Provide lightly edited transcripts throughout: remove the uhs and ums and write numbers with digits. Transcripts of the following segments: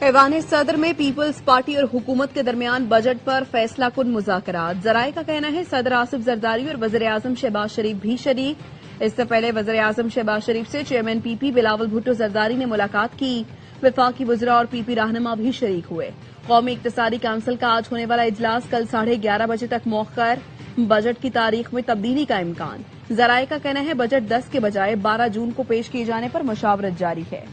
ایوان صدر میں پیپلز پارٹی اور حکومت کے درمیان بجٹ پر فیصلہ کن مذاکرات۔ ذرائع کا کہنا ہے صدر آصف زرداری اور وزیر اعظم شہباز شریف بھی شریک۔ اس سے پہلے وزیر اعظم شہباز شریف سے چیئرمین پی پی بلاول بھٹو زرداری نے ملاقات کی۔ وفاقی وزراء اور پی پی رہنما بھی شریک ہوئے۔ قومی اقتصادی کونسل کا آج ہونے والا اجلاس کل 11:30 بجے تک مؤخر۔ بجٹ کی تاریخ میں تبدیلی کا امکان۔ ذرائع کا کہنا ہے بجٹ 10 کے بجائے 12 جون کو پیش کیے جانے پر مشاورت جاری ہے۔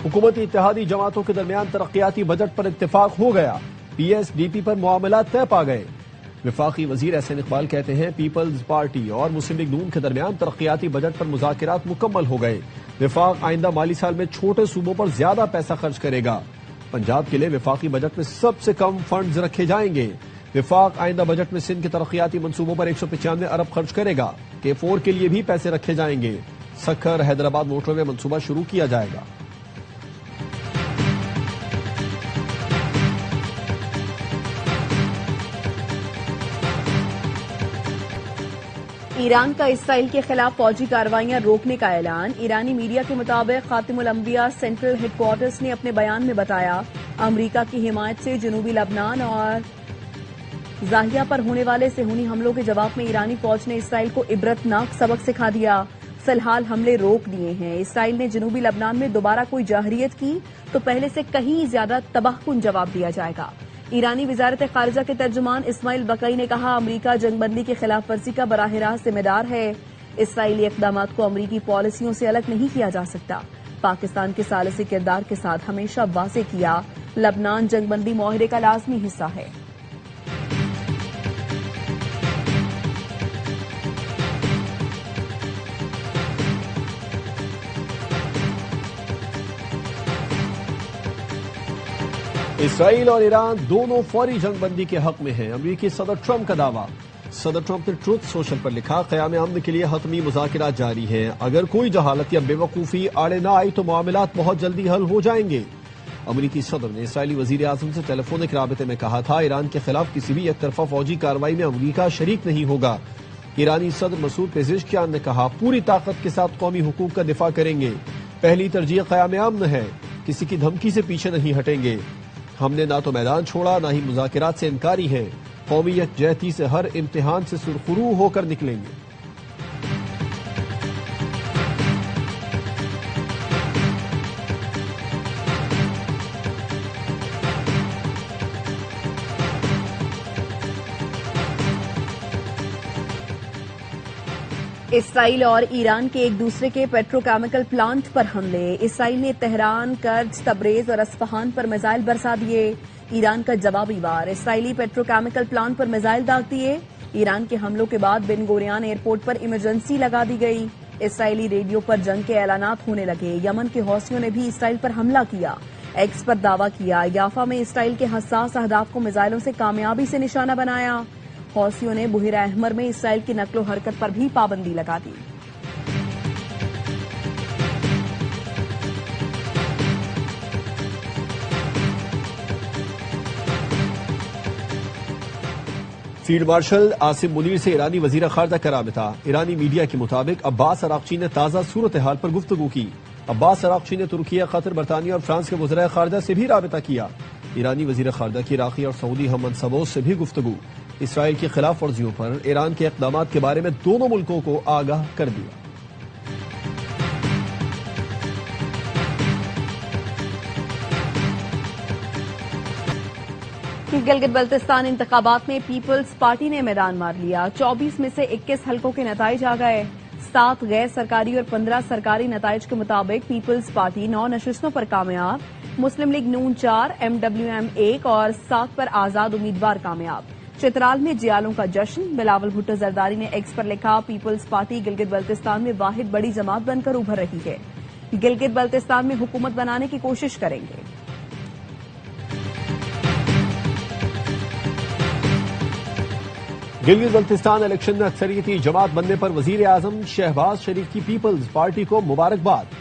حکومتی اتحادی جماعتوں کے درمیان ترقیاتی بجٹ پر اتفاق ہو گیا۔ پی ایس ڈی پی پر معاملات طے پا گئے۔ وفاقی وزیر احسن اقبال کہتے ہیں پیپلز پارٹی اور مسلم لیگ نون کے درمیان ترقیاتی بجٹ پر مذاکرات مکمل ہو گئے۔ وفاق آئندہ مالی سال میں چھوٹے صوبوں پر زیادہ پیسہ خرچ کرے گا۔ پنجاب کے لیے وفاقی بجٹ میں سب سے کم فنڈز رکھے جائیں گے۔ وفاق آئندہ بجٹ میں سندھ کے ترقیاتی منصوبوں پر 195 ارب خرچ کرے گا۔ K4 کے لیے بھی پیسے رکھے جائیں گے۔ سکھر حیدرآباد موٹر وے منصوبہ شروع کیا جائے گا۔ ایران کا اسرائیل کے خلاف فوجی کارروائیاں روکنے کا اعلان۔ ایرانی میڈیا کے مطابق خاتم الانبیاء سینٹرل ہیڈ کوارٹرز نے اپنے بیان میں بتایا امریکا کی حمایت سے جنوبی لبنان اور زاہیہ پر ہونے والے صہیونی حملوں کے جواب میں ایرانی فوج نے اسرائیل کو عبرتناک سبق سکھا دیا۔ فی الحال حملے روک دیے ہیں۔ اسرائیل نے جنوبی لبنان میں دوبارہ کوئی جارحیت کی تو پہلے سے کہیں زیادہ تباہ کن جواب دیا جائے گا۔ ایرانی وزارت خارجہ کے ترجمان اسماعیل بقئی نے کہا امریکہ جنگ بندی کی خلاف ورزی کا براہ راست ذمہ دار ہے۔ اسرائیلی اقدامات کو امریکی پالیسیوں سے الگ نہیں کیا جا سکتا۔ پاکستان کے ثالثی کردار کے ساتھ ہمیشہ واضح کیا لبنان جنگ بندی معاہدے کا لازمی حصہ ہے۔ اسرائیل اور ایران دونوں فوری جنگ بندی کے حق میں ہیں۔ امریکی صدر ٹرمپ کا دعویٰ۔ صدر ٹرمپ نے ٹروتھ سوشل پر لکھا قیام امن کے لیے حتمی مذاکرات جاری ہیں۔ اگر کوئی جہالت یا بے وقوفی آڑے نہ آئی تو معاملات بہت جلدی حل ہو جائیں گے۔ امریکی صدر نے اسرائیلی وزیر اعظم سے ٹیلی فونک رابطے میں کہا تھا ایران کے خلاف کسی بھی یک طرفہ فوجی کارروائی میں امریکہ شریک نہیں ہوگا۔ ایرانی صدر مسعود پزشکیان نے کہا پوری طاقت کے ساتھ قومی حقوق کا دفاع کریں گے۔ پہلی ترجیح قیام امن ہے۔ کسی کی دھمکی سے پیچھے نہیں ہٹیں گے۔ ہم نے نہ تو میدان چھوڑا نہ ہی مذاکرات سے انکاری ہے۔ قومی یکجہتی سے ہر امتحان سے سرخرو ہو کر نکلیں گے۔ اسرائیل اور ایران کے ایک دوسرے کے پیٹروکیمیکل پلانٹ پر حملے۔ اسرائیل نے تہران، کرج، تبریز اور اصفہان پر میزائل برسا دیے۔ ایران کا جوابی وار۔ اسرائیلی پیٹروکیمیکل پلانٹ پر میزائل داغ دیے۔ ایران کے حملوں کے بعد بن گوریان ایئرپورٹ پر ایمرجنسی لگا دی گئی۔ اسرائیلی ریڈیو پر جنگ کے اعلانات ہونے لگے۔ یمن کے حوثیوں نے بھی اسرائیل پر حملہ کیا۔ ایکس پر دعویٰ کیا یافا میں اسرائیل کے حساس اہداف کو میزائلوں سے کامیابی سے نشانہ بنایا۔ حوثیوں نے بحیرہ احمر میں اسرائیل کی نقل و حرکت پر بھی پابندی لگا دی۔ فیلڈ مارشل عاصم منیر سے ایرانی وزیر خارجہ کا رابطہ۔ ایرانی میڈیا کے مطابق عباس عراقچی نے تازہ صورتحال پر گفتگو کی۔ عباس عراقچی نے ترکیہ، قطر، برطانیہ اور فرانس کے وزرائے خارجہ سے بھی رابطہ کیا۔ ایرانی وزیر خارجہ کی عراقی اور سعودی ہم منصبوں سے بھی گفتگو۔ اسرائیل کی خلاف ورزیوں پر ایران کے اقدامات کے بارے میں دونوں ملکوں کو آگاہ کر دیا۔ گلگت بلتستان انتخابات میں پیپلز پارٹی نے میدان مار لیا۔ 24 میں سے 21 حلقوں کے نتائج آ گئے۔ 7 غیر سرکاری اور 15 سرکاری نتائج کے مطابق پیپلز پارٹی 9 نشستوں پر کامیاب۔ مسلم لیگ نون 4، MWM 1 اور 7 پر آزاد امیدوار کامیاب۔ چترال میں جیالوں کا جشن۔ بلاول بھٹو زرداری نے ایکس پر لکھا پیپلز پارٹی گلگت بلتستان میں واحد بڑی جماعت بن کر ابھر رہی ہے۔ گلگت بلتستان میں حکومت بنانے کی کوشش کریں گے۔ گلگت بلتستان الیکشن میں اکثریتی جماعت بننے پر وزیر اعظم شہباز شریف کی پیپلز پارٹی کو مبارکباد۔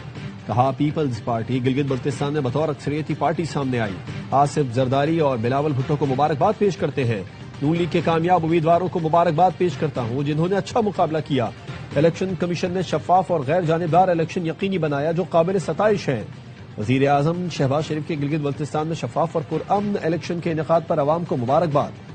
کہا پیپلز پارٹی گلگت بلتستان میں بطور اکثریتی پارٹی سامنے آئی۔ آصف زرداری اور بلاول بھٹو کو مبارکباد پیش کرتے ہیں۔ نون لیگ کے کامیاب امیدواروں کو مبارکباد پیش کرتا ہوں جنہوں نے اچھا مقابلہ کیا۔ الیکشن کمیشن نے شفاف اور غیر جانبدار الیکشن یقینی بنایا جو قابل ستائش ہے۔ وزیر اعظم شہباز شریف کے گلگت بلتستان میں شفاف اور پرامن الیکشن کے انعقاد پر عوام کو مبارکباد۔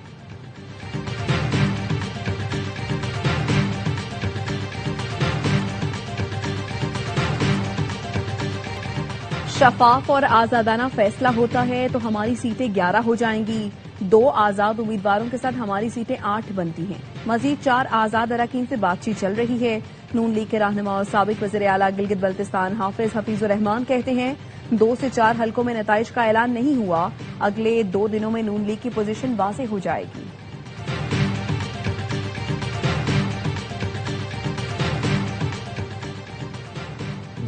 شفاف اور آزادانہ فیصلہ ہوتا ہے تو ہماری سیٹیں 11 ہو جائیں گی۔ 2 آزاد امیدواروں کے ساتھ ہماری سیٹیں 8 بنتی ہیں۔ مزید 4 آزاد اراکین سے بات چیت چل رہی ہے۔ نون لیگ کے رہنما اور سابق وزیر اعلیٰ گلگت بلتستان حافظ حفیظ الرحمان کہتے ہیں 2 سے 4 حلقوں میں نتائج کا اعلان نہیں ہوا، اگلے 2 دنوں میں نون لیگ کی پوزیشن واضح ہو جائے گی۔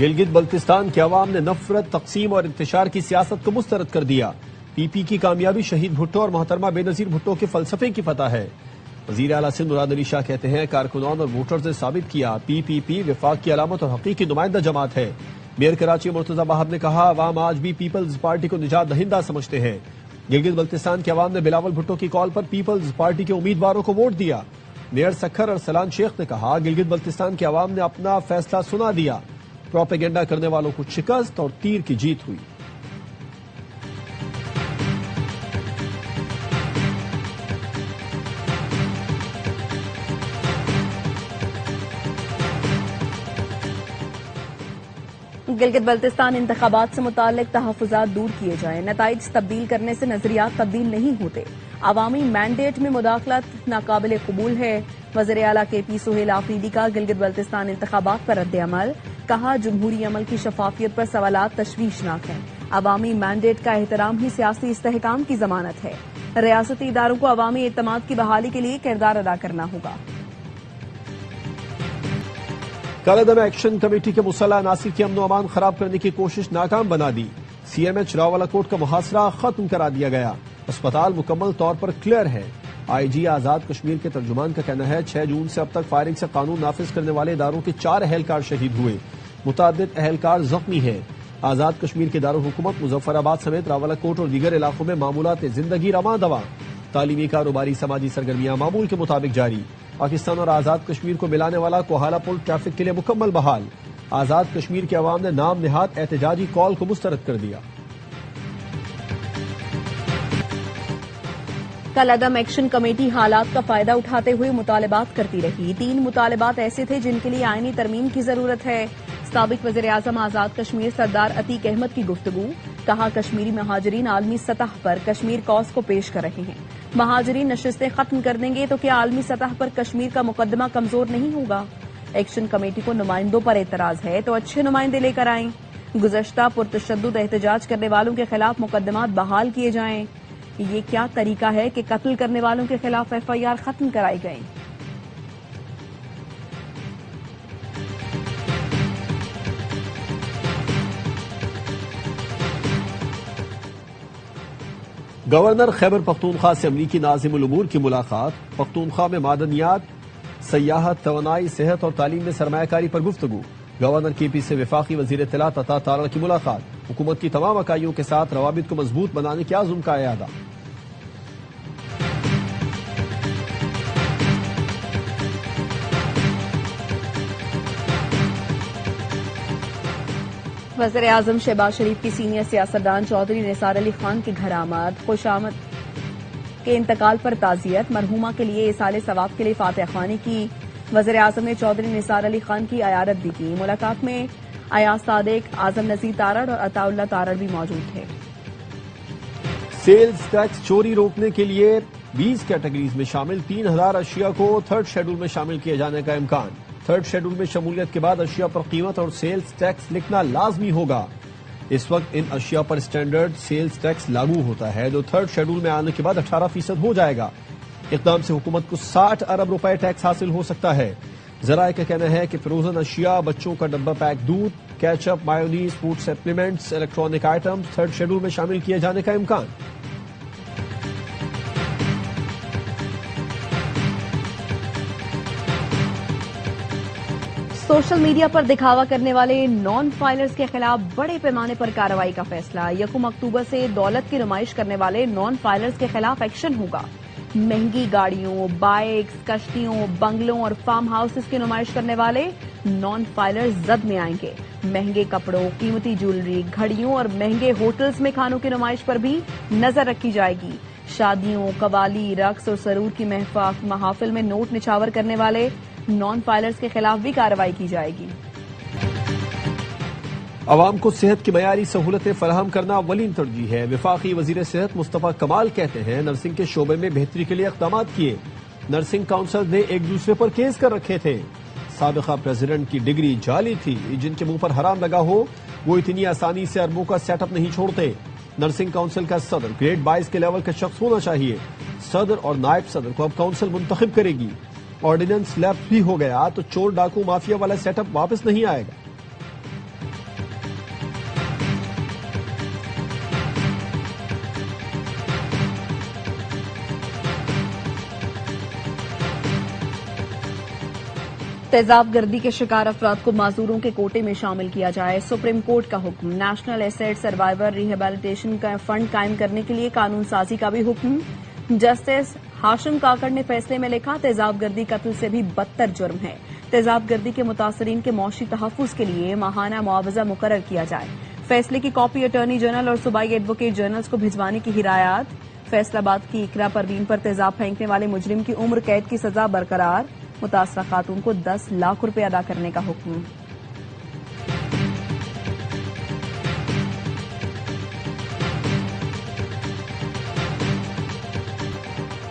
گلگت بلتستان کے عوام نے نفرت، تقسیم اور انتشار کی سیاست کو مسترد کر دیا۔ پی پی کی کامیابی شہید بھٹو اور محترمہ بے نظیر بھٹو کے فلسفے کی فتح ہے۔ وزیر اعلیٰ سندھ مراد علی شاہ کہتے ہیں کارکنان اور ووٹرز نے ثابت کیا پی پی پی وفاق کی علامت اور حقیقی نمائندہ جماعت ہے۔ میئر کراچی مرتضی بہار نے کہا عوام آج بھی پیپلز پارٹی کو نجات دہندہ سمجھتے ہیں۔ گلگت بلتستان کے عوام نے بلاول بھٹو کی کال پر پیپلز پارٹی کے امیدواروں کو ووٹ دیا۔ میئر سکھر ارسلان شیخ نے کہا گلگت بلتستان کے عوام نے اپنا فیصلہ سنا دیا، پروپیگنڈا کرنے والوں کو شکست اور تیر کی جیت ہوئی۔ گلگت بلتستان انتخابات سے متعلق تحفظات دور کیے جائیں، نتائج تبدیل کرنے سے نظریات تبدیل نہیں ہوتے، عوامی مینڈیٹ میں مداخلت ناقابل قبول ہے۔ وزیر اعلیٰ کے پی سہیل آفریدی کا گلگت بلتستان انتخابات پر رد عمل، کہا جمہوری عمل کی شفافیت پر سوالات تشویشناک ہیں، عوامی مینڈیٹ کا احترام ہی سیاسی استحکام کی ضمانت ہے، ریاستی اداروں کو عوامی اعتماد کی بحالی کے لیے کردار ادا کرنا ہوگا۔ کالعدم ایکشن کمیٹی کے مسلح عناصر کی امن و امان خراب کرنے کی کوشش ناکام بنا دی۔ سی ایم ایچ راولا کوٹ کا محاصرہ ختم کرا دیا گیا، اسپتال مکمل طور پر کلیئر ہے۔ آئی جی آزاد کشمیر کے ترجمان کا کہنا ہے 6 جون سے اب تک فائرنگ سے قانون نافذ کرنے والے اداروں کے 4 اہلکار شہید ہوئے، متعدد اہلکار زخمی ہیں۔ آزاد کشمیر کے دارالحکومت مظفر آباد سمیت راولا کوٹ اور دیگر علاقوں میں معمولات زندگی رواں دواں، تعلیمی کاروباری سماجی سرگرمیاں معمول کے مطابق جاری۔ پاکستان اور آزاد کشمیر کو ملانے والا کوہالہ پل ٹریفک کے لیے مکمل بحال۔ آزاد کشمیر کے عوام نے نام نہاد احتجاجی کال کو مسترد کر دیا۔ کالعدم ایکشن کمیٹی حالات کا فائدہ اٹھاتے ہوئے مطالبات کرتی رہی۔ 3 مطالبات ایسے تھے جن کے لیے آئینی ترمیم کی ضرورت ہے۔ سابق وزیر اعظم آزاد کشمیر سردار عتیق احمد کی گفتگو، کہا کشمیری مہاجرین عالمی سطح پر کشمیر کاز کو پیش کر رہے ہیں، مہاجرین نشستیں ختم کر دیں گے تو کیا عالمی سطح پر کشمیر کا مقدمہ کمزور نہیں ہوگا؟ ایکشن کمیٹی کو نمائندوں پر اعتراض ہے تو اچھے نمائندے لے کر آئیں، گزشتہ پرتشدد احتجاج کرنے والوں کے خلاف مقدمات بحال کیے جائیں۔ یہ کیا طریقہ ہے کہ قتل کرنے والوں کے خلاف ایف آئی آر ختم کرائی گئی؟ گورنر خیبر پختونخوا سے امریکی ناظم الامور کی ملاقات، پختونخوا میں معدنیات، سیاحت، توانائی، صحت اور تعلیم میں سرمایہ کاری پر گفتگو۔ گورنر کے پی سے وفاقی وزیر اطلاعات عطا تارڑ کی ملاقات، حکومت کی تمام اکائیوں کے ساتھ روابط کو مضبوط بنانے کے عزم کا اعادہ۔ وزیر اعظم شہباز شریف کی سینئر سیاستدان چودھری نثار علی خان کے گھر آمد، خوش آمد کے انتقال پر تعزیت، مرحومہ کے لیے ایصال ثواب کے لیے فاتحہ خوانی کی۔ وزیر اعظم نے چودھری نثار علی خان کی عیادت بھی کی۔ ملاقات میں ایاز صادق، اعظم نذیر تارڑ اور عطا اللہ تارڑ بھی موجود تھے۔ سیلز ٹیکس چوری روکنے کے لیے 20 کیٹیگریز میں شامل 3000 اشیاء کو 3rd شیڈول میں شامل کیے جانے کا امکان۔ 3rd شیڈول میں شمولیت کے بعد اشیاء پر قیمت اور سیلز ٹیکس لکھنا لازمی ہوگا۔ اس وقت ان اشیاء پر اسٹینڈرڈ سیلز ٹیکس لاگو ہوتا ہے جو 3rd شیڈول میں آنے کے بعد 18% ہو جائے گا۔ اقدام سے حکومت کو 60 ارب روپے ٹیکس حاصل ہو سکتا ہے۔ ذرائع کا کہنا ہے کہ فروزن اشیاء، بچوں کا ڈبہ پیک دودھ، ketchup, mayonnaise, food supplements, electronic items 3rd schedule میں شامل کیے جانے کا امکان۔ سوشل میڈیا پر دکھاوا کرنے والے نان فائلرز کے خلاف بڑے پیمانے پر کارروائی کا فیصلہ۔ 1 اکتوبر سے دولت کی نمائش کرنے والے نان فائلرز کے خلاف ایکشن ہوگا۔ مہنگی گاڑیوں، بائکس، کشتیوں، بنگلوں اور فارم ہاؤسز کی نمائش کرنے والے نان فائلر زد میں آئیں گے۔ مہنگے کپڑوں، قیمتی جیولری، گھڑیوں اور مہنگے ہوٹلز میں کھانوں کی نمائش پر بھی نظر رکھی جائے گی۔ شادیوں، قوالی، رقص اور سرور کی محافل میں نوٹ نچھاور کرنے والے نان فائلرز کے خلاف بھی کارروائی کی جائے گی۔ عوام کو صحت کی معیاری سہولتیں فراہم کرنا اولین ترجیح ہے۔ وفاقی وزیر صحت مصطفیٰ کمال کہتے ہیں نرسنگ کے شعبے میں بہتری کے لیے اقدامات کیے۔ نرسنگ کونسل نے ایک دوسرے پر کیس کر رکھے تھے۔ سابقہ پریزیڈنٹ کی ڈگری جعلی تھی، جن کے منہ پر حرام لگا ہو وہ اتنی آسانی سے اربوں کا سیٹ اپ نہیں چھوڑتے۔ نرسنگ کونسل کا صدر گریڈ 22 کے لیول کا شخص ہونا چاہیے۔ صدر اور نائب صدر کو اب کونسل منتخب کرے گی۔ آرڈیننس لیفٹ بھی ہو گیا تو چور ڈاکو مافیا والا سیٹ اپ واپس نہیں آئے گا۔ تیزاب گردی کے شکار افراد کو معذوروں کے کوٹے میں شامل کیا جائے۔ سپریم کورٹ کا حکم۔ نیشنل ایسیڈ سروائیور ریہیبلیٹیشن کا فنڈ قائم کرنے کے لیے قانون سازی کا بھی حکم۔ جسٹس ہاشم کاکڑ نے فیصلے میں لکھا تیزاب گردی قتل سے بھی بدتر جرم ہے۔ تیزاب گردی کے متاثرین کے معاشی تحفظ کے لیے ماہانہ معاوضہ مقرر کیا جائے۔ فیصلے کی کاپی اٹارنی جنرل اور صوبائی ایڈوکیٹ جنرلز کو بھجوانے کی ہدایات۔ فیصلہ آباد کی اقرا پروین پر تیزاب پھینکنے والے مجرم کی عمر قید کی سزا برقرار۔ متاثرہ خاتون کو 10 لاکھ روپے ادا کرنے کا حکم۔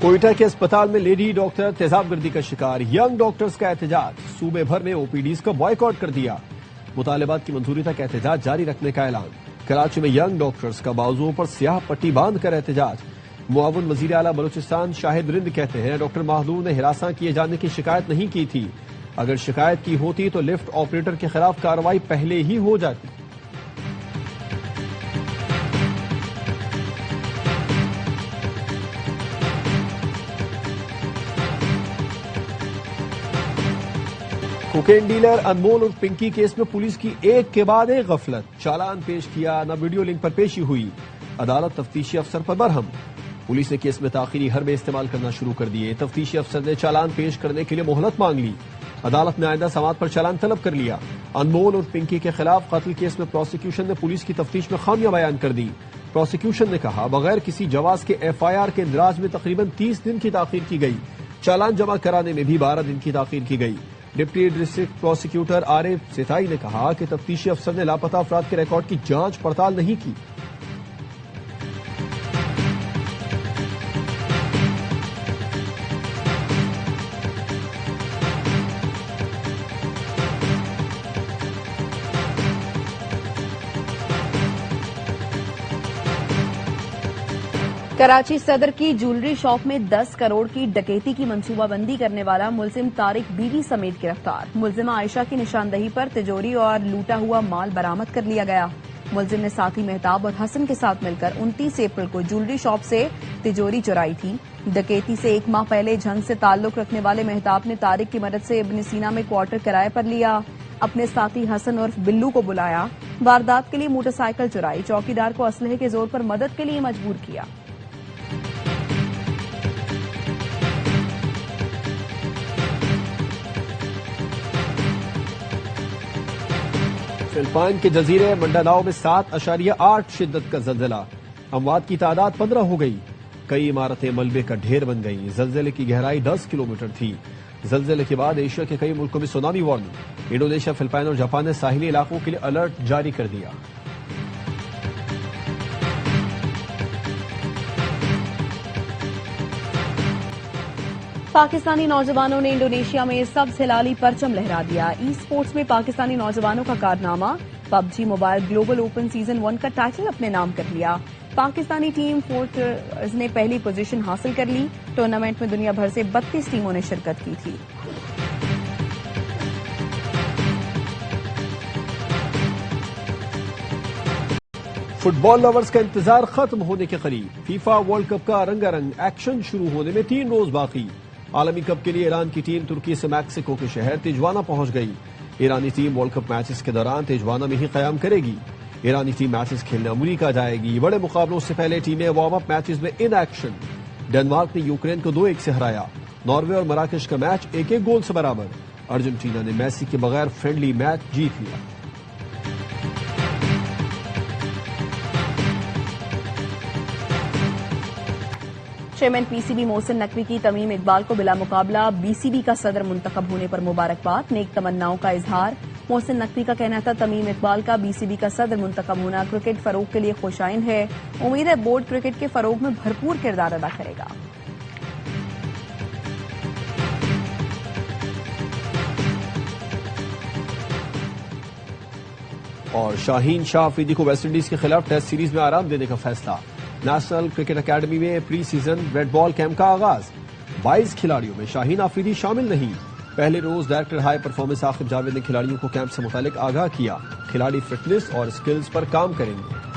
کوئٹہ کے اسپتال میں لیڈی ڈاکٹر تیزاب گردی کا شکار۔ ینگ ڈاکٹرز کا احتجاج۔ صوبے بھر میں او پی ڈیز کا بائیکاٹ کر دیا۔ مطالبات کی منظوری تک احتجاج جاری رکھنے کا اعلان۔ کراچی میں ینگ ڈاکٹرز کا بازوؤں پر سیاہ پٹی باندھ کر احتجاج۔ معاون وزیر اعلیٰ بلوچستان شاہد رند کہتے ہیں ڈاکٹر مہدور نے ہراساں کیے جانے کی شکایت نہیں کی تھی۔ اگر شکایت کی ہوتی تو لفٹ آپریٹر کے خلاف کارروائی پہلے ہی ہو جاتی۔ کوکین ڈیلر انمول اور پنکی کیس میں پولیس کی ایک کے بعد ایک غفلت۔ چالان پیش کیا نہ ویڈیو لنک پر پیشی ہوئی۔ عدالت تفتیشی افسر پر برہم۔ پولیس نے کیس میں تاخیری حربے استعمال کرنا شروع کر دیے۔ تفتیشی افسر نے چالان پیش کرنے کے لیے مہلت مانگ لی۔ عدالت نے آئندہ سماعت پر چالان طلب کر لیا۔ انمول اور پنکی کے خلاف قتل کیس میں پروسیکیوشن نے پولیس کی تفتیش میں خامیاں بیان کر دی۔ پروسیکیوشن نے کہا بغیر کسی جواز کے ایف آئی آر کے اندراج میں تقریباً 30 دن کی تاخیر کی گئی۔ چالان جمع کرانے میں بھی 12 دن کی تاخیر کی گئی۔ ڈپٹی ڈسٹرکٹ پروسیکیوٹر عارف ستائی نے کہا کہ تفتیشی افسر نے لاپتہ افراد کے ریکارڈ کی جانچ پڑتال نہیں کی۔ کراچی صدر کی جولری شاپ میں 10 کروڑ کی ڈکیتی کی منصوبہ بندی کرنے والا ملزم طارق بیوی سمیت گرفتار۔ ملزمہ عائشہ کی نشاندہی پر تجوری اور لوٹا ہوا مال برآمد کر لیا گیا۔ ملزم نے ساتھی مہتاب اور حسن کے ساتھ مل کر 29 اپریل کو جولری شاپ سے تجوری چرائی تھی۔ ڈکیتی سے 1 ماہ پہلے جھنگ سے تعلق رکھنے والے مہتاب نے طارق کی مدد سے ابن سینا میں کوارٹر کرائے پر لیا۔ اپنے ساتھی حسن عرف بلو کو بلایا۔ واردات کے لیے موٹر سائیکل چرائی۔ چوکیدار کو اسلحے کے زور پر مدد کے لیے مجبور کیا۔ فلپائن کے جزیرے منڈاناؤ میں 7.8 شدت کا زلزلہ۔ اموات کی تعداد 15 ہو گئی۔ کئی عمارتیں ملبے کا ڈھیر بن گئیں۔ زلزلے کی گہرائی 10 کلومیٹر تھی۔ زلزلے کے بعد ایشیا کے کئی ملکوں میں سونامی وارننگ۔ انڈونیشیا، فلپائن اور جاپان نے ساحلی علاقوں کے لیے الرٹ جاری کر دیا۔ پاکستانی نوجوانوں نے انڈونیشیا میں سبز ہلالی پرچم لہرا دیا۔ ای سپورٹس میں پاکستانی نوجوانوں کا کارنامہ۔ PUBG mobile global open season 1 کا ٹائٹل اپنے نام کر لیا۔ پاکستانی ٹیم فورٹرز نے پہلی پوزیشن حاصل کر لی۔ ٹورنامنٹ میں دنیا بھر سے 32 ٹیموں نے شرکت کی تھی۔ فٹ بال لورز کا انتظار ختم ہونے کے قریب۔ فیفا ورلڈ کپ کا رنگا رنگ ایکشن شروع ہونے میں 3 روز باقی۔ عالمی کپ کے لیے ایران کی ٹیم ترکی سے میکسیکو کے شہر تیجوانا پہنچ گئی۔ ایرانی ٹیم ورلڈ کپ میچز کے دوران تیجوانا میں ہی قیام کرے گی۔ ایرانی ٹیم میچز کھیلنے امریکہ جائے گی۔ بڑے مقابلوں سے پہلے ٹیمیں وارم اپ میچز میں ان ایکشن۔ ڈنمارک نے یوکرین کو 2-1 سے ہرایا. ناروے اور مراکش کا میچ 1-1 گول سے برابر. ارجنٹینا نے میسی کے بغیر فرینڈلی میچ جیت لیا. Chairman P C B Mohsin Naqvi کی تمیم اقبال کو بلا مقابلہ بی سی بی کا صدر منتخب ہونے پر مبارکباد. نیک تمناؤں کا اظہار. محسن نقوی کا کہنا تھا تمیم اقبال کا بی سی بی کا صدر منتخب ہونا کرکٹ فروغ کے لیے خوشائن ہے. امید ہے بورڈ کرکٹ کے فروغ میں بھرپور کردار ادا کرے گا. اور شاہین شاہ افریدی کو ویسٹ انڈیز کے خلاف ٹیسٹ سیریز میں آرام دینے کا فیصلہ. نیشنل کرکٹ اکیڈمی میں پری سیزن ریڈ بال کیمپ کا آغاز. 22 کھلاڑیوں میں شاہین افریدی شامل نہیں. پہلے روز director high performance Aqib Javed نے کھلاڑیوں کو کیمپ سے متعلق آگاہ کیا. کھلاڑی فٹنس اور سکلز پر کام کریں گے.